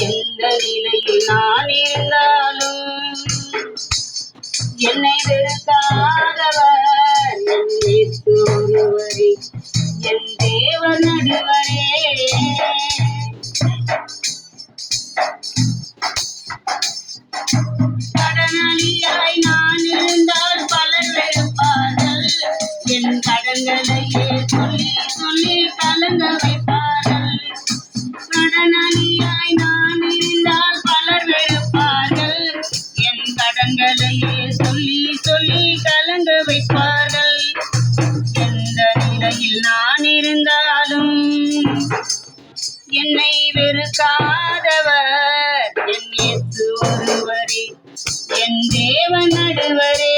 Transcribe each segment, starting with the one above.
எந்த நிலையில் நான் இருந்தாலும் என்னை வெறுக்காதவர் என் இயேசு ஒருவரே, என் தேவன் நடுவரே. கடனாளியாய் நான் இருந்தால் பலர் வெறுப்பார்கள், என் கடன்களையே சொல்லி சொல்லி கலங்க வைப்பார்கள். கடனாளியாய் நான் இருந்தால் பலர் வெறுப்பார்கள், என் கடன்களையே சொல்லி சொல்லி கலங்க வைப்பார்கள். எந்த நிலையில் நான் இருந்தாலும் என்னை வெறுக்காதவர் என் இயேசு ஒருவரே, என் தேவன் நடுவரே.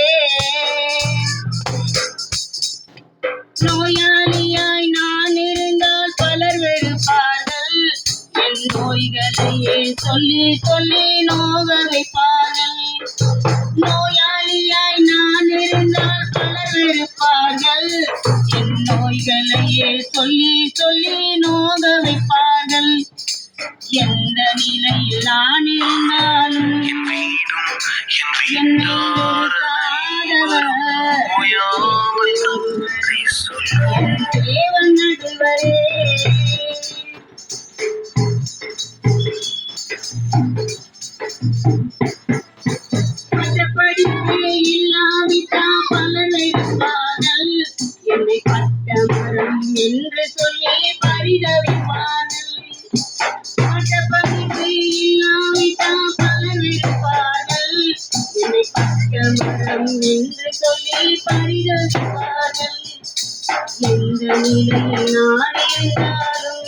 நோயாளியாய் நான் இருந்தால் பலர் வெறுப்பார்கள், என் நோய்களையே சொல்லி சொல்லி நோக வைப்பார்கள். நோயாளியாய் நான் இருந்தால் பலர் வெறுப்பார்கள், என் நோய்களையே சொல்லி சொல்லி நோக வைப்பார்கள். எந்த நிலையில் நான் இருந்தாலும் என்னை வெறுக்காதவர் என் தேவன் நடுவரே. பட்டப்படிப்பே இல்லாவிட்டால் பலர் வெறுப்பார்கள், என்னை பட்டமரம் என்று சொல்லி பரிதவிப்பார்கள். பட்டப்படிப்பே இல்லாவிட்டால் பலர் வெறுப்பார்கள், என்னை பட்டமரம் என்று சொல்லி பரிதவிப்பார்கள். எந்த நிலையில் நான் இருந்தாலும்